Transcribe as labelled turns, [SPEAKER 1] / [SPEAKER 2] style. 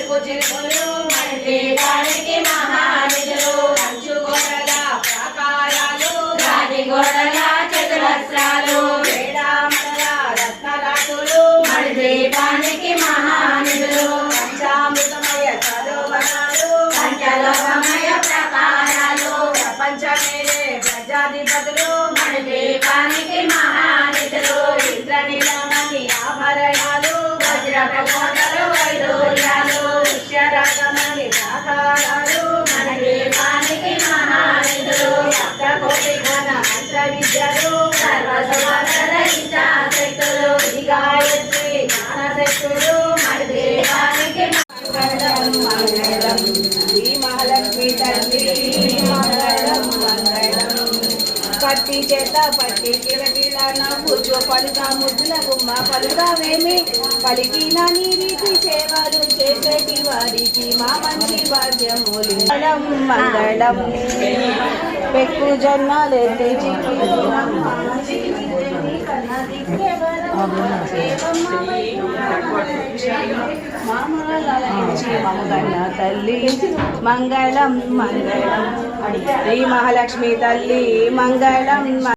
[SPEAKER 1] పసుపు చిరుకులు మన దీపానికి మహానిధులు కంచు గోడల ప్రాకారాలు రాతి గోడల చతురస్రాలు వేడామల రత్నరాసులు మన దీపానికి మహానిధులు పంచామృతమయ సరోవరాలు పంచలోకమయ ప్రకారాలు ప్రపంచమేలే ప్రజాధిపతులు మన దీపానికి మహానిధులు ఇంద్రనీలమణి ఆభరణాలు వజ్రపు కోటలు వైడూర్యాలు పుష్యరాగమణి ప్రాకారాలు మన దీపానికి మహానిధులు సప్తకోటి ఘన మంత్ర విద్యలు సర్వసమర్థ ఇచ్చాశక్తులు గాయత్రి జ్ఞానశక్తులు మన దీపానికి మంగళం మంగళం శ్రీ మహాలక్ష్మి తల్లి మంగళం మంగళం పట్టి చేత పట్టి కిలకిలాన పూజో పలుగా ముద్దుల గుమ్మ పలుగావేమి పలికిన నీ రీతి సేవలు చేసేటి వారికి మా మంచి భాగ్యములు మంగళం పెక్కు జొన్నలెత్తి తల్లి మంగళం మంగళం శ్రీ మహాలక్ష్మి తల్లి మంగళం